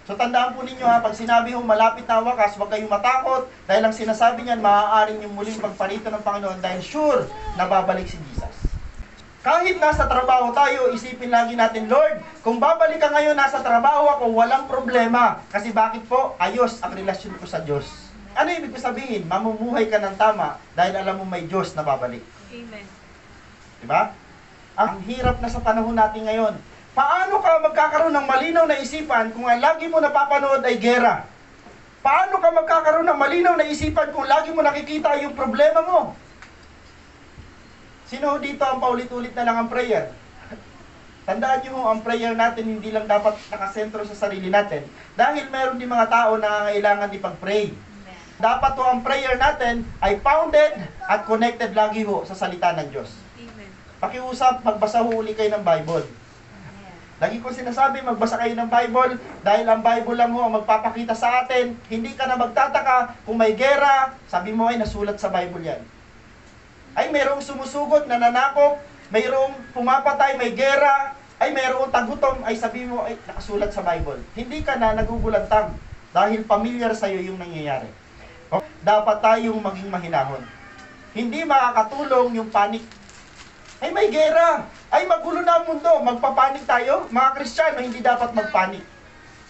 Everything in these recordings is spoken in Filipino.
So tandaan po ninyo ha, pag sinabi ho malapit na wakas, huwag kayong matakot dahil ang sinasabi niyan, maaaring yung muling pagparito ng Panginoon dahil sure na babalik si Jesus. Kahit nasa trabaho tayo, isipin lagi natin, Lord, kung babalik ka ngayon nasa trabaho ako, walang problema. Kasi bakit po? Ayos ang relasyon ko sa Diyos. Ano ibig sabihin? Mamumuhay ka ng tama dahil alam mo may Diyos na babalik. Amen. Diba? Ang hirap na sa panahon natin ngayon. Paano ka magkakaroon ng malinaw na isipan kung ang lagi mo napapanood ay gera? Paano ka magkakaroon ng malinaw na isipan kung lagi mo nakikita yung problema mo? Sino dito ang paulit-ulit na lang ang prayer? Tandaan nyo ang prayer natin hindi lang dapat nakasentro sa sarili natin. Dahil meron din mga tao na kailangan ipag-pray. Dapat ang prayer natin ay founded at connected lagi ho sa salita ng Diyos. Amen. Pakiusap, magbasa ho uli kayo ng Bible. Lagi ko sinasabi, magbasa kayo ng Bible dahil ang Bible lang ho ang magpapakita sa atin. Hindi ka na magtataka kung may gera, sabi mo ay nasulat sa Bible yan. Ay mayroong sumusugot, nananakop, mayroong pumapatay, may gera, ay mayroong tagutom, ay sabi mo ay nakasulat sa Bible. Hindi ka na nagugulantang dahil familiar sa'yo yung nangyayari. Dapat tayong maging mahinahon. Hindi makakatulong yung panic. Ay may gera, ay magulo na ang mundo, magpapanik tayo. Mga Kristiyano, hindi dapat magpanik.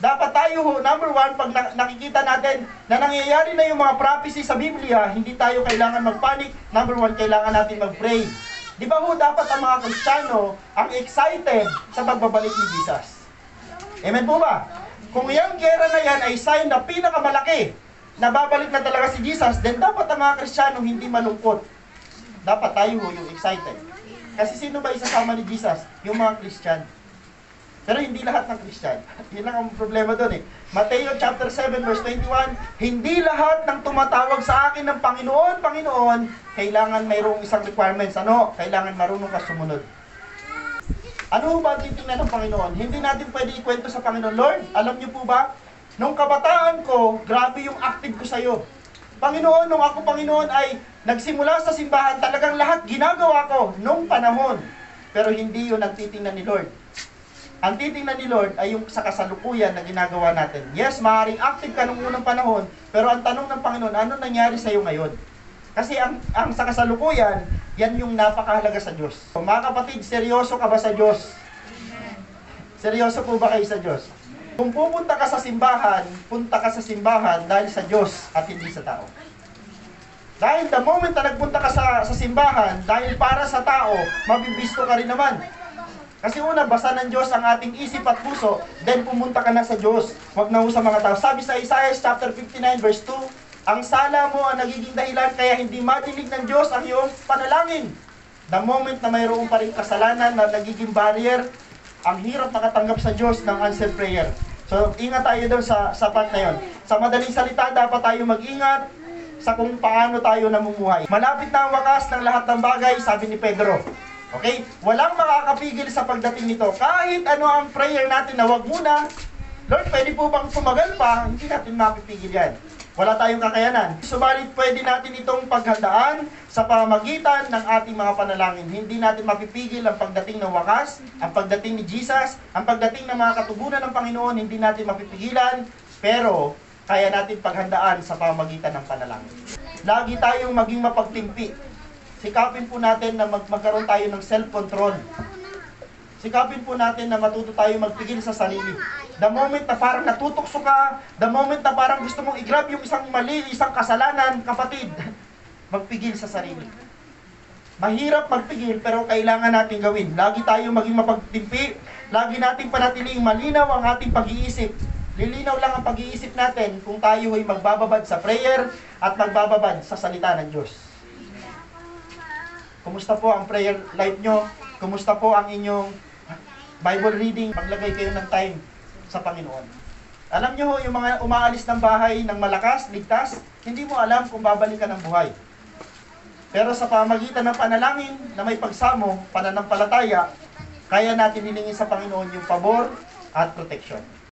Dapat tayo, number one, pag nakikita natin na nangyayari na yung mga prophecy sa Biblia, hindi tayo kailangan magpanik. Number one, kailangan natin mag-pray. Di ba ho, dapat ang mga Kristiyano ang excited sa pagbabalik ni Jesus? Amen po ba? Kung yung gera na yan ay sign na pinakamalaki, na babalik na talaga si Jesus, then dapat ang mga Kristiyano hindi malungkot. Dapat tayo ho yung excited. Kasi sino ba isasama ni Jesus? Yung mga Christian. Pero hindi lahat ng Christian. Yun lang ang problema doon eh. Mateo chapter 7 verse 21, hindi lahat ng tumatawag sa akin ng Panginoon, Panginoon, kailangan mayroong isang requirements. Ano? Kailangan marunong ka sumunod. Ano ba ang titingnan ng Panginoon? Hindi natin pwede ikwento sa Panginoon, Lord, alam niyo po ba, nung kabataan ko, grabe yung active ko sa'yo. Panginoon, nung ako, Panginoon, ay nagsimula sa simbahan, talagang lahat ginagawa ko nung panahon. Pero hindi yun ang titingnan ni Lord. Ang titingnan ni Lord ay yung sa kasalukuyan na ginagawa natin. Yes, maaaring active ka nung unang panahon, pero ang tanong ng Panginoon, ano nangyari sa'yo ngayon? Kasi ang sa kasalukuyan, yan yung napakahalaga sa Diyos. So, mga kapatid, seryoso ka ba sa Diyos? Seryoso po ba kayo sa Diyos? Kung pupunta ka sa simbahan, punta ka sa simbahan dahil sa Diyos at hindi sa tao. Dahil the moment na nagpunta ka sa simbahan, dahil para sa tao, mabibisto ka rin naman. Kasi una, basa ng Diyos ang ating isip at puso, then pumunta ka na sa Diyos. Huwag na sa mga tao. Sabi sa Isaiah chapter 59 verse 2, ang sala mo ang nagiging dahilan kaya hindi madinig ng Diyos ang iyong panalangin. The moment na mayroon pa rin kasalanan na nagiging barrier, ang hirap makatanggap sa Diyos ng answered prayer. So, ingat tayo doon sa part na yun. Sa madaling salita, dapat tayo mag-ingat sa kung paano tayo namumuhay. Malapit na ang wakas ng lahat ng bagay, sabi ni Pedro. Okay? Walang makakapigil sa pagdating nito. Kahit ano ang prayer natin na wag muna, Lord, pwede po bang tumagal pa? Hindi natin mapipigil yan. Wala tayong kakayanan. Subalit pwede natin itong paghandaan sa pamamagitan ng ating mga panalangin. Hindi natin mapipigil ang pagdating ng wakas, ang pagdating ni Jesus, ang pagdating ng mga katugunan ng Panginoon, hindi natin mapipigilan, pero kaya natin paghandaan sa pamamagitan ng panalangin. Lagi tayong maging mapagtimpi. Sikapin po natin na magkaroon tayo ng self-control. Sikapin po natin na matuto tayo magpigil sa sarili. The moment na parang natutokso ka, the moment na parang gusto mong i-grab yung isang mali, isang kasalanan, kapatid, magpigil sa sarili. Mahirap magpigil pero kailangan natin gawin. Lagi tayong maging mapagtimpi, lagi nating panatiling malinaw ang ating pag-iisip. Lilinaw lang ang pag-iisip natin kung tayo ay magbababad sa prayer at magbababad sa salita ng Diyos. Kumusta po ang prayer life nyo? Kumusta po ang inyong Bible reading? Maglagay kayo ng time sa Panginoon. Alam nyo ho, yung mga umaalis ng bahay ng malakas, ligtas, hindi mo alam kung babalik ka ng buhay. Pero sa pamagitan ng panalangin na may pagsamo, pananampalataya, kaya natin hilingin sa Panginoon yung pabor at protection.